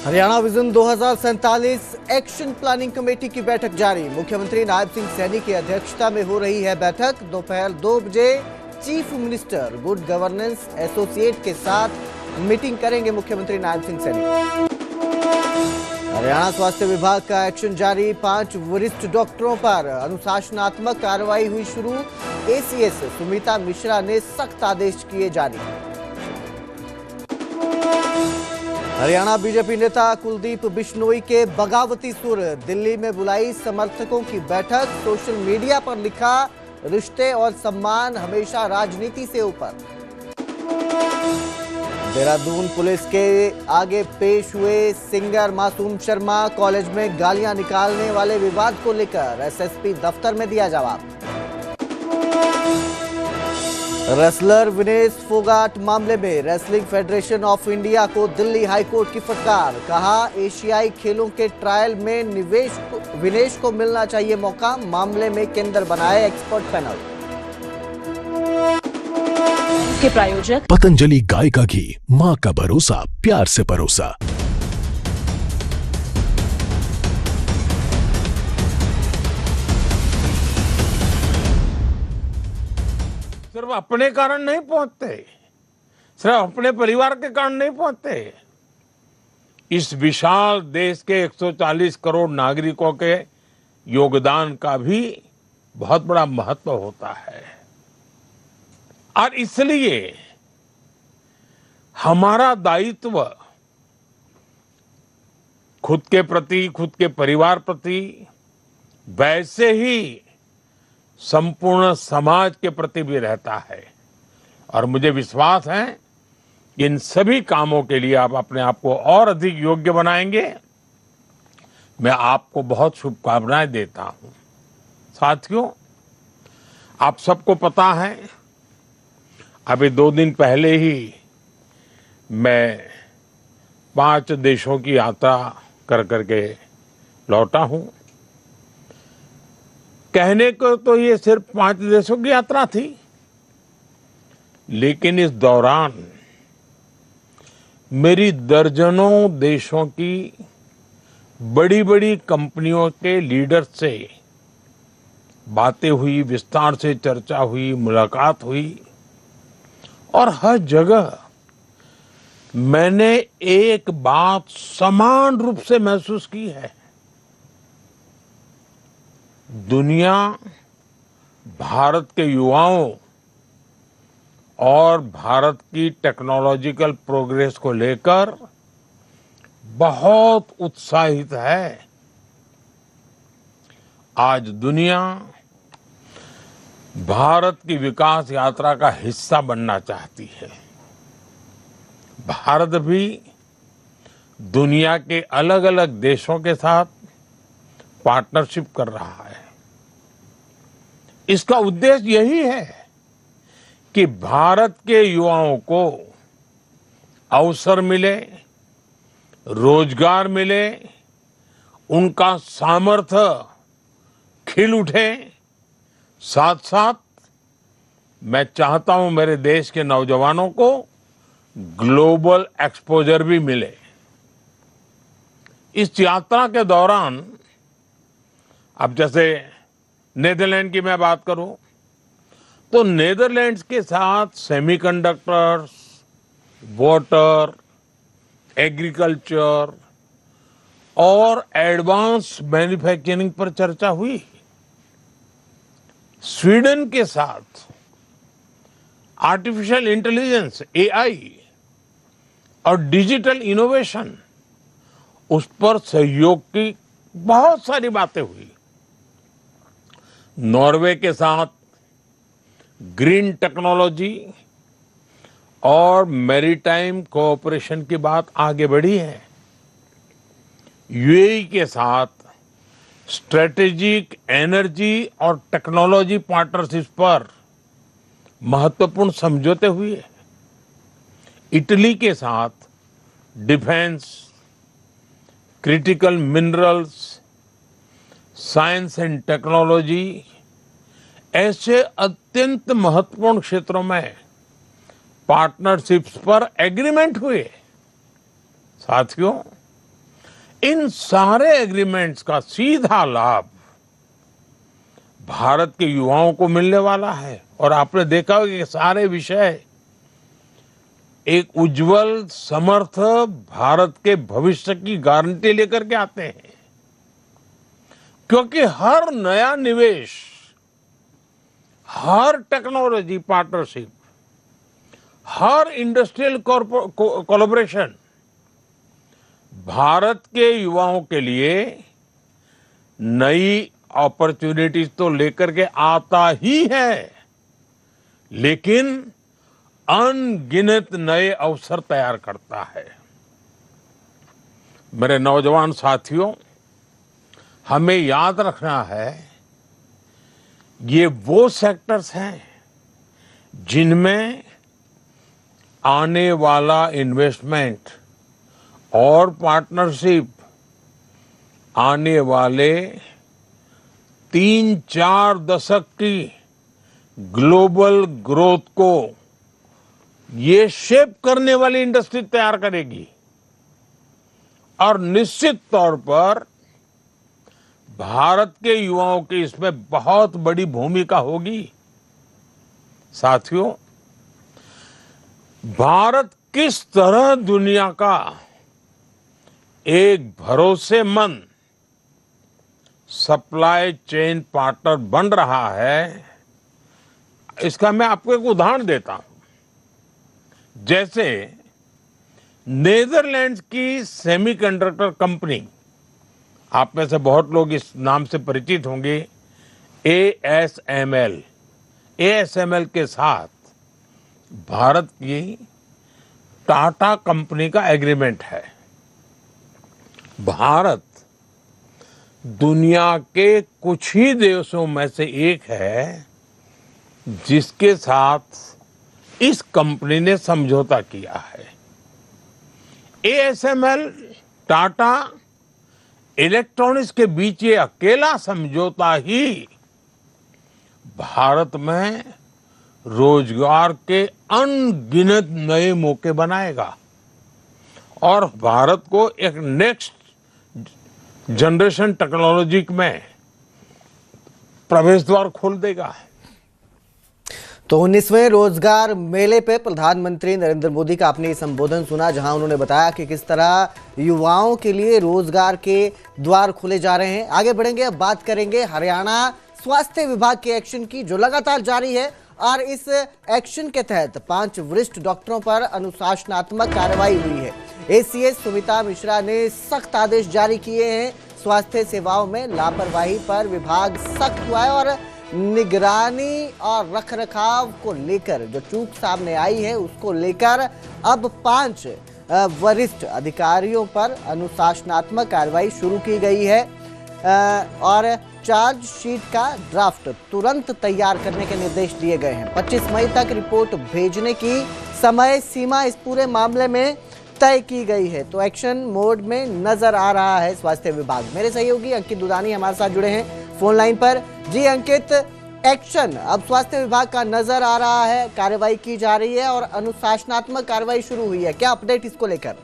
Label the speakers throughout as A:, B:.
A: Haryana vision 2047 action planning committee की बैठक जारी। मुख्यमंत्री नायब सिंह सैनी की अध्यक्षता में हो रही है बैठक। दोपहर 2 बजे chief minister good governance associate के साथ मीटिंग करेंगे मुख्यमंत्री नायब सिंह सैनी। हरियाणा स्वास्थ्य विभाग का एक्शन जारी। 5 वरिष्ठ डॉक्टरों पर अनुशासनात्मक कार्रवाई हुई शुरू। एसीएस सुमिता मिश्रा ने सख्त आदेश किए जारी। हरियाणा बीजेपी नेता कुलदीप बिश्नोई के बगावती सुर। दिल्ली में बुलाई समर्थकों की बैठक। सोशल मीडिया पर लिखा, रिश्ते और सम्मान हमेशा राजनीति से ऊपर। देहरादून पुलिस के आगे पेश हुए सिंगर मासूम शर्मा। कॉलेज में गालियां निकालने वाले विवाद को लेकर एसएसपी दफ्तर में दिया जवाब। रेसलर विनेश फोगाट मामले में रेसलिंग फेडरेशन ऑफ इंडिया को दिल्ली हाईकोर्ट की फटकार। कहा, एशियाई खेलों के ट्रायल में विनेश को मिलना चाहिए मौका। मामले में केंद्र बनाए एक्सपर्ट पैनल।
B: के प्रायोजक
C: पतंजलि गाय का घी, मां का भरोसा, प्यार से परोसा।
D: सिर्फ अपने कारण नहीं पहुंचते, सिर्फ अपने परिवार के कारण नहीं पहुंचते। इस विशाल देश के 140 करोड़ नागरिकों के योगदान का भी बहुत बड़ा महत्व होता है। और इसलिए हमारा दायित्व खुद के प्रति, खुद के परिवार प्रति, वैसे ही संपूर्ण समाज के प्रति भी रहता है। और मुझे विश्वास है कि इन सभी कामों के लिए आप अपने आप को और अधिक योग्य बनाएंगे। मैं आपको बहुत शुभकामनाएं देता हूं। साथियों, आप सबको पता है, अभी 2 दिन पहले ही मैं 5 देशों की यात्रा कर करके लौटा हूं। कहने को तो ये सिर्फ 5 देशों की यात्रा थी, लेकिन इस दौरान मेरी दर्जनों देशों की बड़ी बड़ी कंपनियों के लीडर से बातें हुई, विस्तार से चर्चा हुई, मुलाकात हुई। और हर जगह मैंने एक बात समान रूप से महसूस की है। दुनिया भारत के युवाओं और भारत की टेक्नोलॉजिकल प्रोग्रेस को लेकर बहुत उत्साहित है। आज दुनिया भारत की विकास यात्रा का हिस्सा बनना चाहती है। भारत भी दुनिया के अलग अलग देशों के साथ पार्टनरशिप कर रहा है। इसका उद्देश्य यही है कि भारत के युवाओं को अवसर मिले, रोजगार मिले, उनका सामर्थ्य खिल उठे। साथ साथ मैं चाहता हूं मेरे देश के नौजवानों को ग्लोबल एक्सपोजर भी मिले। इस यात्रा के दौरान, अब जैसे नेदरलैंड की मैं बात करूं, तो नेदरलैंड्स के साथ सेमीकंडक्टर्स, वाटर, एग्रीकल्चर और एडवांस मैन्युफैक्चरिंग पर चर्चा हुई। स्वीडन के साथ आर्टिफिशियल इंटेलिजेंस, एआई और डिजिटल इनोवेशन, उस पर सहयोग की बहुत सारी बातें हुई। नॉर्वे के साथ ग्रीन टेक्नोलॉजी और मैरीटाइम कोऑपरेशन की बात आगे बढ़ी है। यूएई के साथ स्ट्रेटेजिक एनर्जी और टेक्नोलॉजी पार्टनरशिप पर महत्वपूर्ण समझौते हुए। इटली के साथ defence, critical minerals, science and technology ऐसे अत्यंत महत्वपूर्ण क्षेत्रों में पार्टनरशिप्स पर एग्रीमेंट हुए। साथियों, इन सारे एग्रीमेंट्स का सीधा लाभ भारत के युवाओं को मिलने वाला है। और आपने देखा होगा कि सारे विषय एक उज्जवल समर्थ भारत के भविष्य की गारंटी लेकर के आते हैं, क्योंकि हर नया निवेश, हर टेक्नोलॉजी पार्टनरशिप, हर इंडस्ट्रियल कोलैबोरेशन भारत के युवाओं के लिए नई अपॉर्चुनिटीज तो लेकर के आता ही है, लेकिन अनगिनत नए अवसर तैयार करता है। मेरे नौजवान साथियों, हमें याद रखना है, ये वो सेक्टर्स हैं जिनमें आने वाला इन्वेस्टमेंट और पार्टनरशिप आने वाले 3-4 दशक की ग्लोबल ग्रोथ को ये शेप करने वाली इंडस्ट्री तैयार करेगी। और निश्चित तौर पर भारत के युवाओं की इसमें बहुत बड़ी भूमिका होगी। साथियों, भारत किस तरह दुनिया का एक भरोसेमंद सप्लाई चेन पार्टनर बन रहा है, इसका मैं आपको एक उदाहरण देता हूं। जैसे नेदरलैंड्स की सेमीकंडक्टर कंपनी, आप में से बहुत लोग इस नाम से परिचित होंगे, ASML के साथ भारत की टाटा कंपनी का एग्रीमेंट है। भारत दुनिया के कुछ ही देशों में से एक है जिसके साथ इस कंपनी ने समझौता किया है। ASML टाटा इलेक्ट्रॉनिक्स के बीच ये अकेला समझौता ही भारत में रोजगार के अनगिनत नए मौके बनाएगा और भारत को एक नेक्स्ट जनरेशन टेक्नोलॉजी में प्रवेश द्वार खोल देगा।
A: तो 19वें रोजगार मेले पे प्रधानमंत्री नरेंद्र मोदी का आपने संबोधन सुना, जहां उन्होंने बताया कि किस तरह युवाओं के लिए रोजगार के द्वार खोले जा रहे हैं। आगे बढ़ेंगे, अब बात करेंगे हरियाणा स्वास्थ्य विभाग के एक्शन की, जो लगातार जारी है। और इस एक्शन के तहत 5 वरिष्ठ डॉक्टरों पर अनुशासनात्मक कार्रवाई हुई है। ACS सुमिता मिश्रा ने सख्त आदेश जारी किए हैं। स्वास्थ्य सेवाओं में लापरवाही पर विभाग सख्त हुआ है और निगरानी और रखरखाव को लेकर जो चूक सामने आई है उसको लेकर अब 5 वरिष्ठ अधिकारियों पर अनुशासनात्मक कार्रवाई शुरू की गई है और चार्जशीट का ड्राफ्ट तुरंत तैयार करने के निर्देश दिए गए हैं। 25 मई तक रिपोर्ट भेजने की समय सीमा इस पूरे मामले में तय की गई है। तो एक्शन मोड में नजर आ रहा है स्वास्थ्य विभाग। मेरे सहयोगी अंकित दुदानी हमारे साथ जुड़े हैं फोन लाइन पर। जी अंकित, एक्शन अब स्वास्थ्य विभाग का नजर आ रहा है, कार्रवाई की जा रही है और अनुशासनात्मक कार्रवाई शुरू हुई है, क्या अपडेट इसको लेकर?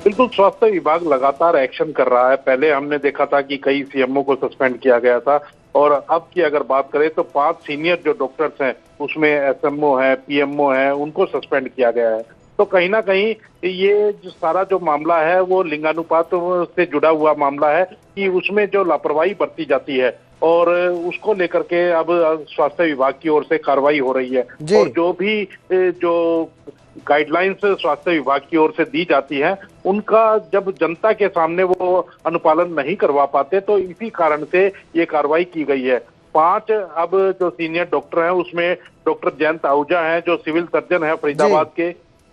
E: बिल्कुल, स्वास्थ्य विभाग लगातार एक्शन कर रहा है। पहले हमने देखा था कि कई CMO को सस्पेंड किया गया था और अब की अगर बात करें तो 5 सीनियर जो डॉक्टर्स हैं उसमें SMO है, PMO है, उनको सस्पेंड किया गया है। तो कहीं ना कहीं ये जो सारा जो मामला है वो लिंगानुपात से जुड़ा हुआ मामला है कि उसमें जो लापरवाही बरती जाती है और उसको लेकर के अब स्वास्थ्य विभाग की ओर से कार्रवाई हो रही है। और जो भी जो गाइडलाइंस स्वास्थ्य विभाग की ओर से दी जाती है उनका जब जनता के सामने वो अनुपालन नहीं करवा पाते, तो इसी कारण से ये कार्रवाई की गई है। 5 अब जो सीनियर डॉक्टर हैं उसमें डॉक्टर जयंत आहूजा हैं जो सिविल सर्जन है फरीदाबाद के,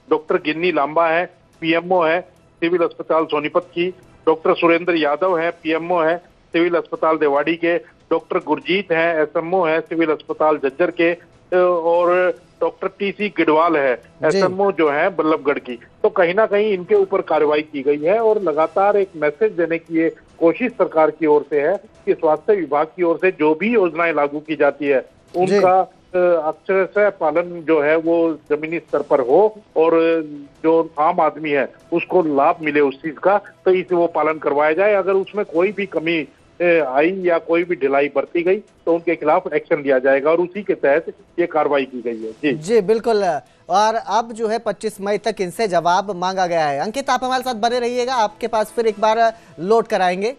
E: डॉक्टर गिन्नी लांबा है PMO है सिविल अस्पताल सोनीपत की, डॉक्टर सुरेंद्र यादव है PMO है सिविल अस्पताल देवाड़ी के, डॉक्टर गुरजीत है SMO है सिविल अस्पताल झज्जर के और डॉक्टर TC गिडवाल है SMO जो है बल्लभगढ़ की। तो कहीं ना कहीं इनके ऊपर कार्रवाई की गई है और लगातार एक मैसेज देने की ये कोशिश सरकार की ओर से है कि स्वास्थ्य विभाग की ओर से जो भी योजनाएं लागू की जाती है उनका अक्षरशः पालन जो है वो जमीनी स्तर पर हो और जो आम आदमी है उसको लाभ मिले उस चीज का, तो इसे वो पालन करवाया जाए। अगर उसमें कोई भी कमी आई या कोई भी ढिलाई बरती गई तो उनके खिलाफ एक्शन लिया जाएगा और उसी के तहत ये कार्रवाई की गई है। जी
A: जी बिल्कुल। और अब जो है 25 मई तक इनसे जवाब मांगा गया है। अंकित, आप हमारे साथ बने रहिएगा, आपके पास फिर एक बार लोड कराएंगे।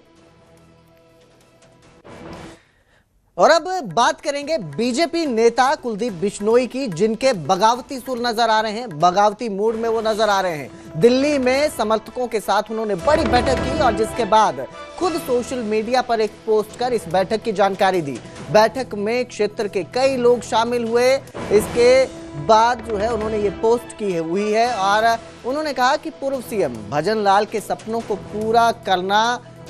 A: और अब बात करेंगे बीजेपी नेता कुलदीप बिश्नोई की, जिनके बगावती सुर नजर आ रहे हैं, बगावती मूड में वो नजर आ रहे हैं। दिल्ली में समर्थकों के साथ उन्होंने बड़ी बैठक की और जिसके बाद खुद सोशल मीडिया पर एक पोस्ट कर इस बैठक की जानकारी दी। बैठक में क्षेत्र के कई लोग शामिल हुए। इसके बाद जो है उन्होंने ये पोस्ट की हुई है और उन्होंने कहा कि पूर्व सीएम भजन लाल के सपनों को पूरा करना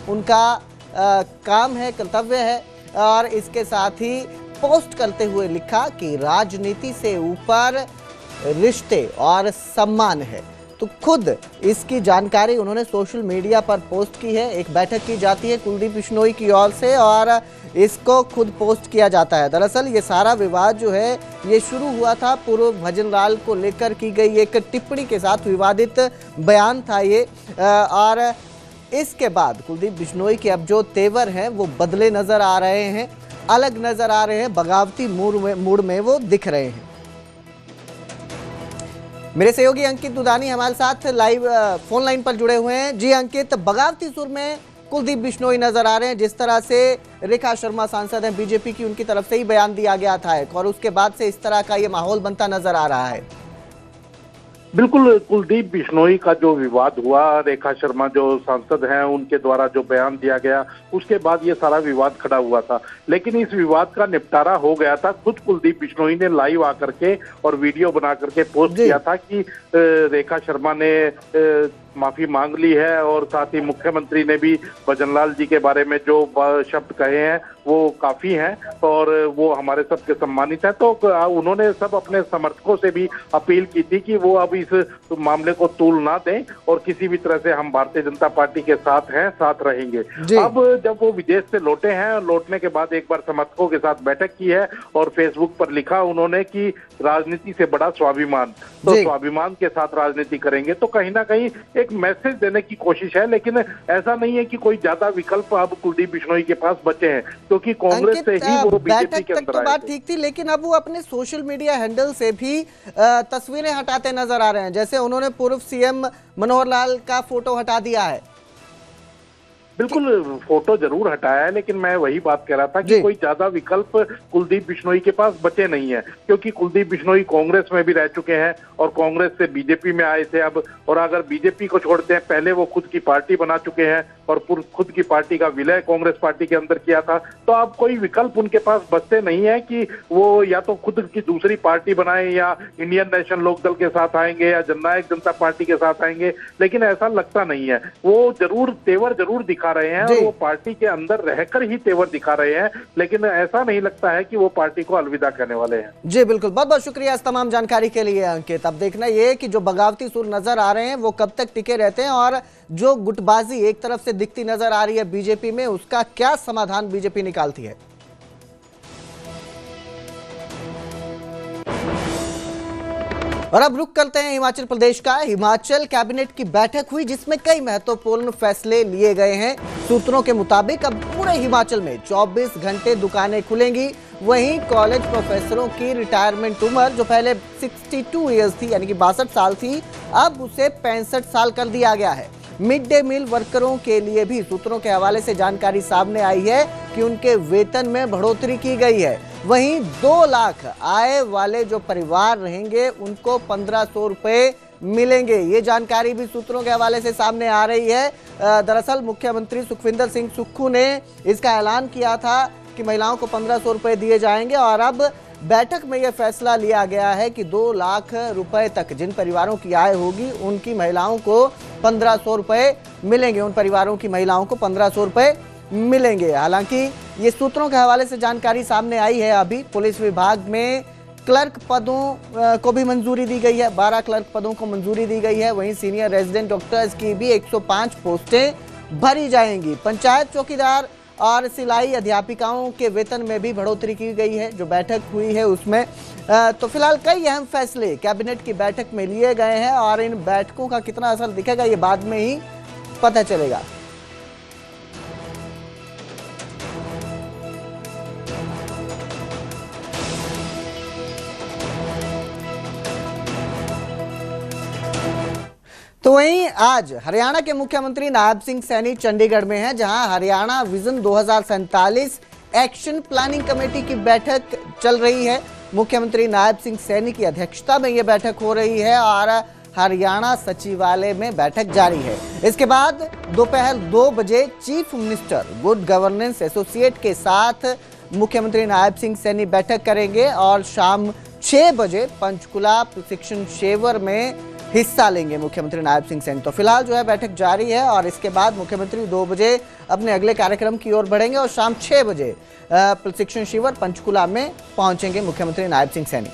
A: उनका काम है, कर्तव्य है। और इसके साथ ही पोस्ट करते हुए लिखा कि राजनीति से ऊपर रिश्ते और सम्मान है। तो खुद इसकी जानकारी उन्होंने सोशल मीडिया पर पोस्ट की है। एक बैठक की जाती है कुलदीप बिश्नोई की ओर से और इसको खुद पोस्ट किया जाता है। दरअसल ये सारा विवाद जो है ये शुरू हुआ था पूर्व भजन लाल को लेकर की गई एक टिप्पणी के साथ। विवादित बयान था ये और इसके बाद कुलदीप बिश्नोई के अब जो तेवर हैं वो बदले नजर आ रहे हैं, अलग नजर आ रहे हैं, बगावती मूड में वो दिख रहे हैं। मेरे सहयोगी अंकित दुधानी हमारे साथ लाइव फोन लाइन पर जुड़े हुए हैं। जी अंकित, बगावती सुर में कुलदीप बिश्नोई नजर आ रहे हैं। जिस तरह से रेखा शर्मा सांसद हैं बीजेपी की, उनकी तरफ से ही बयान दिया गया था और उसके बाद से इस तरह का ये माहौल बनता नजर आ रहा है।
E: बिल्कुल, कुलदीप बिश्नोई का जो विवाद हुआ, रेखा शर्मा जो सांसद हैं उनके द्वारा जो बयान दिया गया, उसके बाद ये सारा विवाद खड़ा हुआ था। लेकिन इस विवाद का निपटारा हो गया था। खुद कुलदीप बिश्नोई ने लाइव आकर के और वीडियो बना करके पोस्ट किया था कि रेखा शर्मा ने माफी मांग ली है और साथ ही मुख्यमंत्री ने भी भजनलाल जी के बारे में जो शब्द कहे हैं वो काफी हैं और वो हमारे सबके सम्मानित है। तो उन्होंने सब अपने समर्थकों से भी अपील की थी कि वो अब इस मामले को तूल ना दें और किसी भी तरह से हम भारतीय जनता पार्टी के साथ हैं, साथ रहेंगे। अब जब वो विदेश से लौटे हैं और लौटने के बाद एक बार समर्थकों के साथ बैठक की है और फेसबुक पर लिखा उन्होंने कि राजनीति से बड़ा स्वाभिमान, तो स्वाभिमान के साथ राजनीति करेंगे। तो कहीं ना कहीं एक मैसेज देने की कोशिश है, लेकिन ऐसा नहीं है कि कोई ज्यादा विकल्प अब कुलदीप बिश्नोई के पास बचे हैं, क्योंकि कांग्रेस से ही वो बीजेपी के अंदर आए।
A: बात ठीक थी, लेकिन अब वो अपने सोशल मीडिया हैंडल से भी तस्वीरें हटाते नजर आ रहे हैं। जैसे उन्होंने पूर्व सीएम मनोहर लाल का फोटो हटा दिया है।
E: बिल्कुल, फोटो जरूर हटाया है, लेकिन मैं वही बात कह रहा था कि कोई ज्यादा विकल्प कुलदीप बिश्नोई के पास बचे नहीं है, क्योंकि कुलदीप बिश्नोई कांग्रेस में भी रह चुके हैं और कांग्रेस से बीजेपी में आए थे अब। और अगर बीजेपी को छोड़ते हैं, पहले वो खुद की पार्टी बना चुके हैं और खुद की पार्टी का विलय कांग्रेस पार्टी के अंदर किया था। तो अब कोई विकल्प उनके पास बचते नहीं है कि वो या तो खुद की दूसरी पार्टी बनाए या इंडियन नेशनल लोकदल के साथ आएंगे या जननायक जनता पार्टी के साथ आएंगे, लेकिन ऐसा लगता नहीं है। वो जरूर तेवर जरूर दिखा रहे हैं और वो पार्टी के अंदर रहकर ही तेवर दिखा रहे हैं, लेकिन ऐसा नहीं लगता है कि वो पार्टी को अलविदा कहने वाले हैं।
A: जी बिल्कुल, बहुत बहुत शुक्रिया इस तमाम जानकारी के लिए अंकित। अब देखना ये कि जो बगावती सुर नजर आ रहे हैं वो कब तक टिके रहते हैं और जो गुटबाजी एक तरफ से दिखती नजर आ रही है बीजेपी में, उसका क्या समाधान बीजेपी निकालती है। और अब रुक करते हैं हिमाचल प्रदेश का। हिमाचल कैबिनेट की बैठक हुई जिसमें कई महत्वपूर्ण फैसले लिए गए हैं। सूत्रों के मुताबिक अब पूरे हिमाचल में 24 घंटे दुकानें खुलेंगी। वहीं कॉलेज प्रोफेसरों की रिटायरमेंट उम्र जो पहले 62 ईयर्स थी यानी कि 62 साल थी, अब उसे 65 साल कर दिया गया है। मिड डे मील वर्करों के लिए भी सूत्रों के हवाले से जानकारी सामने आई है कि उनके वेतन में बढ़ोतरी की गई है। वहीं 2 लाख आय वाले जो परिवार रहेंगे उनको 1500 रुपए मिलेंगे। ये जानकारी भी सूत्रों के हवाले से सामने आ रही है। दरअसल मुख्यमंत्री सुखविंदर सिंह सुक्खू ने इसका ऐलान किया था कि महिलाओं को 1500 रुपए दिए जाएंगे और अब बैठक में यह फैसला लिया गया है कि 2 लाख रुपए तक जिन परिवारों की आय होगी उनकी महिलाओं को 1500 रुपए मिलेंगे। उन परिवारों की महिलाओं को 1500 रुपए मिलेंगे। हालांकि ये सूत्रों के हवाले से जानकारी सामने आई है। अभी पुलिस विभाग में क्लर्क पदों को भी मंजूरी दी गई है, 12 क्लर्क पदों को मंजूरी दी गई है। वहीं सीनियर रेजिडेंट डॉक्टर्स की भी 105 पोस्टें भरी जाएंगी। पंचायत चौकीदार और सिलाई अध्यापिकाओं के वेतन में भी बढ़ोतरी की गई है। जो बैठक हुई है उसमें तो फिलहाल कई अहम फैसले कैबिनेट की बैठक में लिए गए हैं और इन बैठकों का कितना असर दिखेगा ये बाद में ही पता चलेगा। तो वहीं आज हरियाणा के मुख्यमंत्री नायब सिंह सैनी चंडीगढ़ में हैं, जहां Haryana vision 2047 action planning committee की बैठक चल रही है। मुख्यमंत्री नायब सिंह सैनी की अध्यक्षता में यह बैठक हो रही है और हरियाणा सचिवालय में बैठक जारी है। इसके बाद दोपहर 2 बजे chief minister good governance associate के साथ मुख्यमंत्री नायब सिंह सैनी बैठक करेंगे और शाम 6 बजे पंचकुला प्रशिक्षण शिविर में हिस्सा लेंगे मुख्यमंत्री नायब सिंह सैनी। तो फिलहाल जो है बैठक जारी है और इसके बाद मुख्यमंत्री 2 बजे अपने अगले कार्यक्रम की ओर बढ़ेंगे और शाम 6 बजे प्रशिक्षण शिविर पंचकुला में पहुंचेंगे मुख्यमंत्री नायब सिंह सैनी।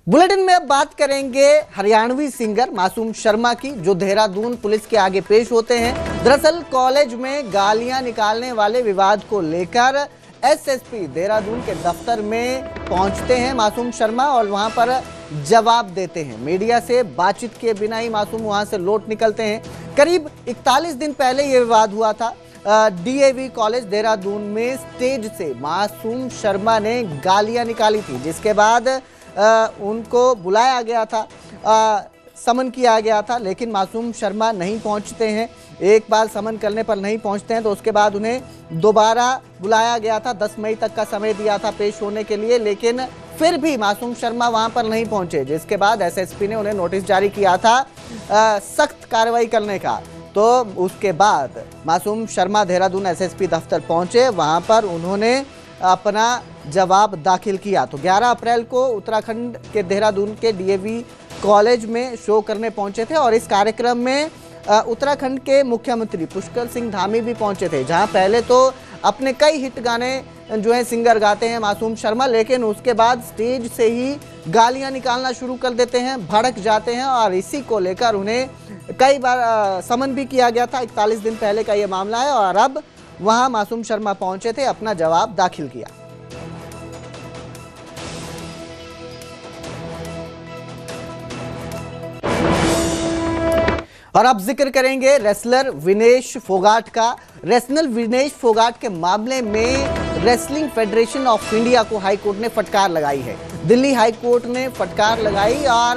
A: बुलेटिन में अब बात करेंगे हरियाणवी सिंगर मासूम शर्मा की, जो देहरादून पुलिस के आगे पेश होते हैं। दरअसल कॉलेज में गालियां निकालने वाले विवाद को लेकर एसएसपी देहरादून के दफ्तर में पहुंचते हैं मासूम शर्मा और वहां पर जवाब देते हैं। मीडिया से बातचीत किए बिना ही मासूम वहां से लौट निकलते हैं। करीब 41 दिन पहले यह विवाद हुआ था। डीएवी कॉलेज देहरादून में स्टेज से मासूम शर्मा ने गालियां निकाली थी, जिसके बाद उनको बुलाया गया था, समन किया गया था, लेकिन मासूम शर्मा नहीं पहुंचते हैं। एक बार समन करने पर नहीं पहुंचते हैं तो उसके बाद उन्हें दोबारा बुलाया गया था। 10 मई तक का समय दिया था पेश होने के लिए, लेकिन फिर भी मासूम शर्मा वहां पर नहीं पहुंचे, जिसके बाद एसएसपी ने उन्हें नोटिस जारी किया था सख्त कार्रवाई करने का। तो उसके बाद मासूम शर्मा देहरादून एसएसपी दफ्तर पहुंचे, वहां पर उन्होंने अपना जवाब दाखिल किया। तो 11 अप्रैल को उत्तराखंड के देहरादून के डीएवी कॉलेज में शो करने पहुंचे थे और इस कार्यक्रम में उत्तराखंड के मुख्यमंत्री पुष्कर सिंह धामी भी पहुंचे थे, जहां पहले तो अपने कई हिट गाने जो है सिंगर गाते हैं मासूम शर्मा, लेकिन उसके बाद स्टेज से ही गालियां निकालना शुरू कर देते हैं, भड़क जाते हैं और इसी को लेकर उन्हें कई बार समन भी किया गया था। 41 दिन पहले का ये मामला है और अब वहां मासूम शर्मा पहुंचे थे, अपना जवाब दाखिल किया। और अब जिक्र करेंगे रेसलर विनेश फोगाट का। रेसलर विनेश फोगाट के मामले में रेसलिंग फेडरेशन ऑफ इंडिया को हाईकोर्ट ने फटकार लगाई है। दिल्ली हाईकोर्ट ने फटकार लगाई और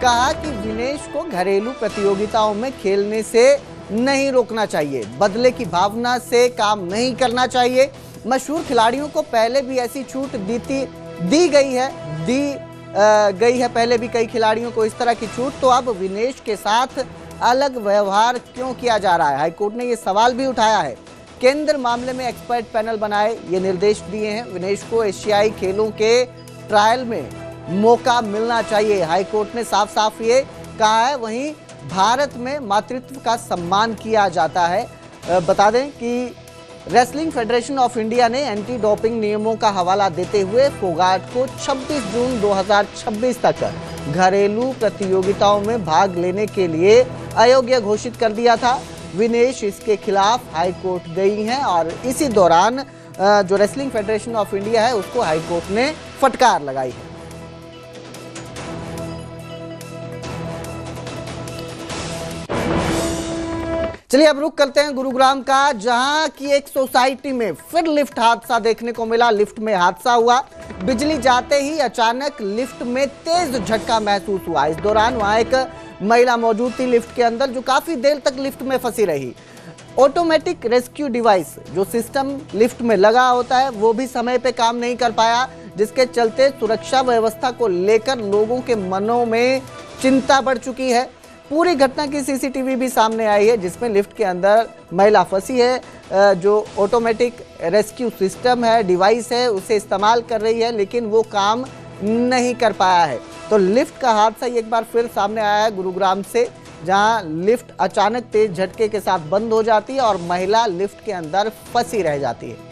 A: कहा कि विनेश को घरेलू प्रतियोगिताओं में खेलने से नहीं रोकना चाहिए, बदले की भावना से काम नहीं करना चाहिए। मशहूर खिलाड़ियों को पहले भी ऐसी छूट दी गई है पहले भी कई खिलाड़ियों को इस तरह की छूट, तो अब विनेश के साथ अलग व्यवहार क्यों किया जा रहा है? हाईकोर्ट ने यह सवाल भी उठाया है। केंद्र मामले में एक्सपर्ट पैनल बनाए, ये निर्देश दिए हैं। विनेश को एशियाई खेलों के ट्रायल में मौका मिलना चाहिए, हाईकोर्ट ने साफ साफ ये कहा है। वहीं भारत में मातृत्व का सम्मान किया जाता है। बता दें कि रेसलिंग फेडरेशन ऑफ इंडिया ने एंटी डोपिंग नियमों का हवाला देते हुए फोगाट को 26 जून 2026 तक घरेलू प्रतियोगिताओं में भाग लेने के लिए अयोग्य घोषित कर दिया था। विनेश इसके खिलाफ हाईकोर्ट गई हैं और इसी दौरान जो रेसलिंग फेडरेशन ऑफ इंडिया है उसको हाईकोर्ट ने फटकार लगाई है। चलिए अब रुक करते हैं गुरुग्राम का, जहां की एक सोसाइटी में फिर लिफ्ट हादसा देखने को मिला। लिफ्ट में हादसा हुआ, बिजली जाते ही अचानक लिफ्ट में तेज झटका महसूस हुआ। इस दौरान वहां एक महिला मौजूद थी लिफ्ट के अंदर, जो काफी देर तक लिफ्ट में फंसी रही। ऑटोमेटिक रेस्क्यू डिवाइस जो सिस्टम लिफ्ट में लगा होता है वो भी समय पे काम नहीं कर पाया, जिसके चलते सुरक्षा व्यवस्था को लेकर लोगों के मनों में चिंता बढ़ चुकी है। पूरी घटना की सीसीटीवी भी सामने आई है, जिसमें लिफ्ट के अंदर महिला फंसी है, जो ऑटोमेटिक रेस्क्यू सिस्टम है, डिवाइस है, उसे इस्तेमाल कर रही है, लेकिन वो काम नहीं कर पाया है। तो लिफ्ट का हादसा एक बार फिर सामने आया है गुरुग्राम से, जहां लिफ्ट अचानक तेज झटके के साथ बंद हो जाती है और महिला लिफ्ट के अंदर फंसी रह जाती है।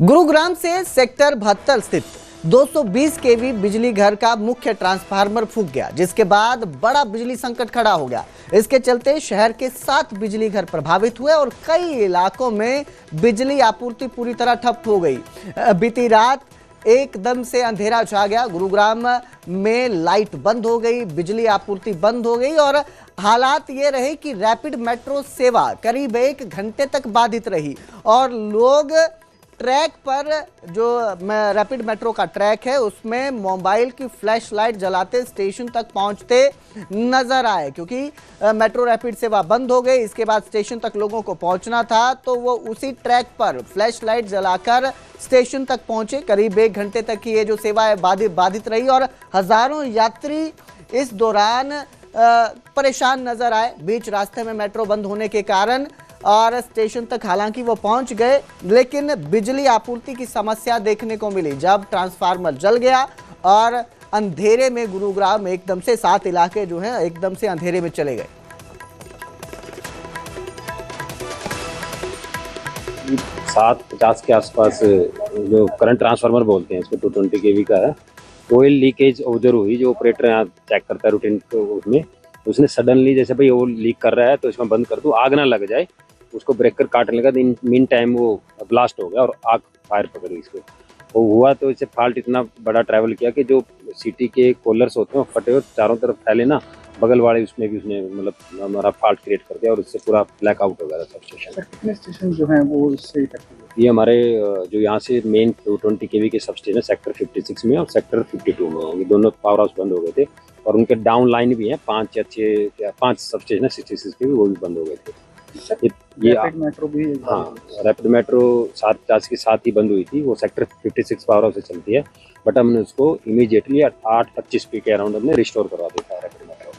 A: गुरुग्राम से सेक्टर 72 स्थित 220 केवी बिजली घर का मुख्य ट्रांसफार्मर फूंक गया, जिसके बाद बड़ा बिजली संकट खड़ा हो गया। इसके चलते शहर के 7 बिजली घर प्रभावित हुए और कई इलाकों में बिजली आपूर्ति पूरी तरह ठप हो गई। बीती रात एकदम से अंधेरा छा गया। गुरुग्राम में लाइट बंद हो गई, बिजली आपूर्ति बंद हो गई और हालात ये रहे कि रैपिड मेट्रो सेवा करीब 1 घंटे तक बाधित रही और लोग ट्रैक पर, जो रैपिड मेट्रो का ट्रैक है, उसमें मोबाइल की फ्लैश लाइट जलाते स्टेशन तक पहुंचते नजर आए, क्योंकि मेट्रो रैपिड सेवा बंद हो गई। इसके बाद स्टेशन तक लोगों को पहुंचना था, तो वो उसी ट्रैक पर फ्लैश लाइट जलाकर स्टेशन तक पहुंचे। करीब 1 घंटे तक की ये जो सेवा है बाधित रही और हजारों यात्री इस दौरान परेशान नजर आए। बीच रास्ते में मेट्रो बंद होने के कारण और स्टेशन तक हालांकि वो पहुंच गए, लेकिन बिजली आपूर्ति की समस्या देखने को मिली जब ट्रांसफार्मर जल गया और अंधेरे में गुरुग्राम एकदम से 7 इलाके जो हैं एकदम से अंधेरे में चले गए।
F: 7:50 के आसपास जो करंट ट्रांसफार्मर बोलते हैं, इसको 220 केवी का है, ऑयल लीकेज उधर हुई। जो ऑपरेटर यहाँ चेक करता है रूटीन उसमें, उसने सडनली जैसे भाई वो लीक कर रहा है तो इसमें बंद कर दो, आग ना लग जाए, उसको ब्रेकर काटने लगा। मीन टाइम वो ब्लास्ट हो गया और आग फायर पकड़ गई इसको। वो हुआ तो इससे फॉल्ट इतना बड़ा ट्रैवल किया कि जो सिटी के कॉलर्स होते हैं वो फटे और चारों तरफ फैले ना, बगल वाले उसमें भी उसने मतलब हमारा फॉल्ट क्रिएट कर दिया और उससे पूरा ब्लैक आउट हो गया सब स्टेशन।
G: कितने स्टेशन जो हैं वो इससे
F: ये हमारे जो यहाँ से मेन 220 केवी के सब स्टेशन सेक्टर 56 में और सेक्टर 52 में, ये दोनों पावर हाउस बंद हो गए थे और उनके डाउन लाइन भी हैं 5 या 6 या 5 सब स्टेशन है 66 के भी, वो भी बंद हो गए थे। ये
G: रैपिड मेट्रो भी,
F: हाँ, रैपिड मेट्रो 7:50 के साथ ही बंद हुई थी। वो सेक्टर 56 पावर हाउस से चलती है, बट हमने उसको इमीडिएटली 8:25 के अराउंड हमने रिस्टोर करवा दिया था रैपिड मेट्रो।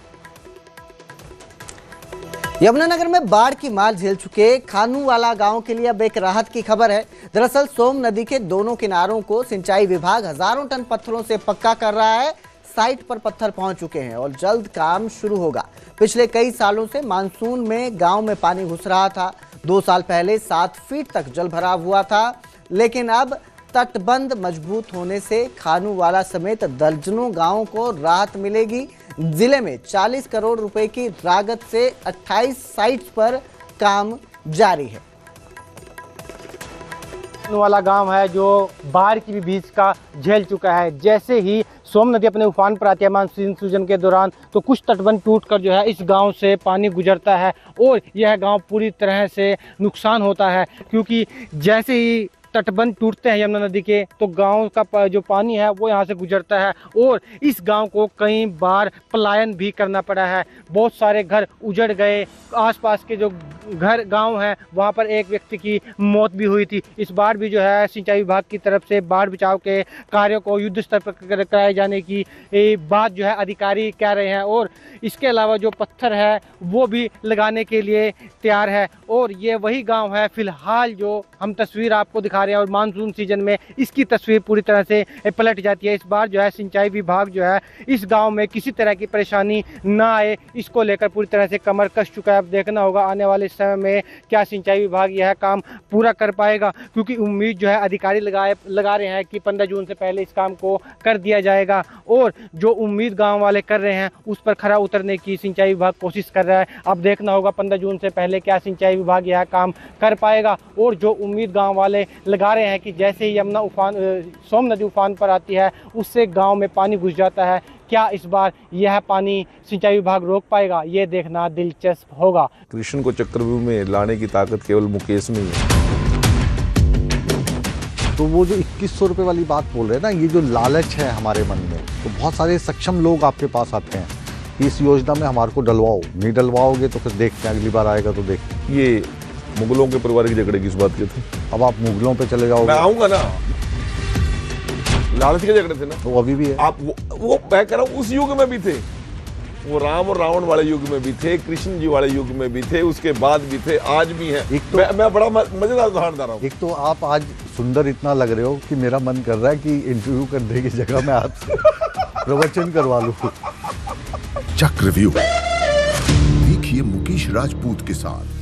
A: यमुनानगर में बाढ़ की मार झेल चुके खानूवाला गांव के लिए अब एक राहत की खबर है। दरअसल सोम नदी के दोनों किनारों को सिंचाई विभाग हजारों टन पत्थरों से पक्का कर रहा है। साइट पर पत्थर पहुंच चुके हैं और जल्द काम शुरू होगा। पिछले कई सालों से मानसून में गांव में पानी घुस रहा था। 2 साल पहले 7 फीट तक जल भराव हुआ था, लेकिन अब तटबंध मजबूत होने से खानूवाला समेत दर्जनों गांवों को राहत मिलेगी। जिले में 40 करोड़ रुपए की लागत से 28 साइट्स पर काम जारी है।
G: वाला गांव है जो बाढ़ की भी बीच का झेल चुका है। जैसे ही सोम नदी अपने उफान पर आती है मानसून सीजन के दौरान, तो कुछ तटबंध टूटकर जो है इस गांव से पानी गुजरता है और यह गांव पूरी तरह से नुकसान होता है, क्योंकि जैसे ही तटबंध टूटते हैं यमुना नदी के, तो गांव का जो पानी है वो यहाँ से गुजरता है और इस गांव को कई बार पलायन भी करना पड़ा है। बहुत सारे घर उजड़ गए। आसपास के जो घर गांव है वहाँ पर एक व्यक्ति की मौत भी हुई थी। इस बार भी जो है सिंचाई विभाग की तरफ से बाढ़ बचाव के कार्यों को युद्ध स्तर पर कराए जाने की बात जो है अधिकारी कह रहे हैं और इसके अलावा जो पत्थर है वो भी लगाने के लिए तैयार है। और ये वही गाँव है फिलहाल जो हम तस्वीर आपको दिखा रहे हैं और मानसून सीजन में इसकी तस्वीर पूरी तरह से पलट जाती है। इस बार जो है सिंचाई विभाग जो है इस गांव में किसी तरह की परेशानी ना आए, इसको लेकर पूरी तरह से कमर कस चुका है। अब देखना होगा आने वाले समय में क्या सिंचाई विभाग यह काम पूरा कर पाएगा, क्योंकि उम्मीद जो है अधिकारी लगा रहे हैं कि 15 जून से पहले इस काम को कर दिया जाएगा और जो उम्मीद गाँव वाले कर रहे हैं उस पर खरा उतरने की सिंचाई विभाग कोशिश कर रहा है। अब देखना होगा 15 जून से पहले क्या सिंचाई विभाग यह काम कर पाएगा। और जो उम्मीद गाँव वाले लगा रहे हैं कि जैसे ही यमुना सोम नदी उफान पर आती है उससे गांव में पानी घुस जाता है, क्या इस बार यह पानी सिंचाई विभाग रोक पाएगा, ये देखना दिलचस्प होगा।
H: कृष्ण को चक्रव्यूह में लाने की ताकत केवल मुकेश में ही है।
I: तो वो जो 2100 रुपये वाली बात बोल रहे हैं ना, ये जो लालच है हमारे मन में, तो बहुत सारे सक्षम लोग आपके पास आते हैं कि इस योजना में हमारे को डलवाओ, नहीं डलवाओगे तो फिर देखते हैं, अगली बार आएगा तो देखते।
H: ये मुगलों के पारिवारिक झगड़े किस बात के थे?
I: अब आप मुगलों पे चले जाओगे।
H: मैं आऊंगा ना, लालच के झगड़े थे ना,
I: तो अभी भी है।
H: आप वो मैं कह रहा हूँ उस युग में भी थे, वो राम और रावण वाले युग में भी थे, कृष्ण जी वाले युग में भी थे, उसके बाद भी थे, आज भी है।
I: एक तो
H: मैं बड़ा मजेदार उदाहरण दे रहा हूँ।
I: एक तो आप आज सुंदर इतना लग रहे हो कि मेरा मन कर रहा है कि इंटरव्यू करने की जगह मैं आपसे प्रवचन करवा लूं।
J: चक्रव्यूह देखिए मुकेश राजपूत के साथ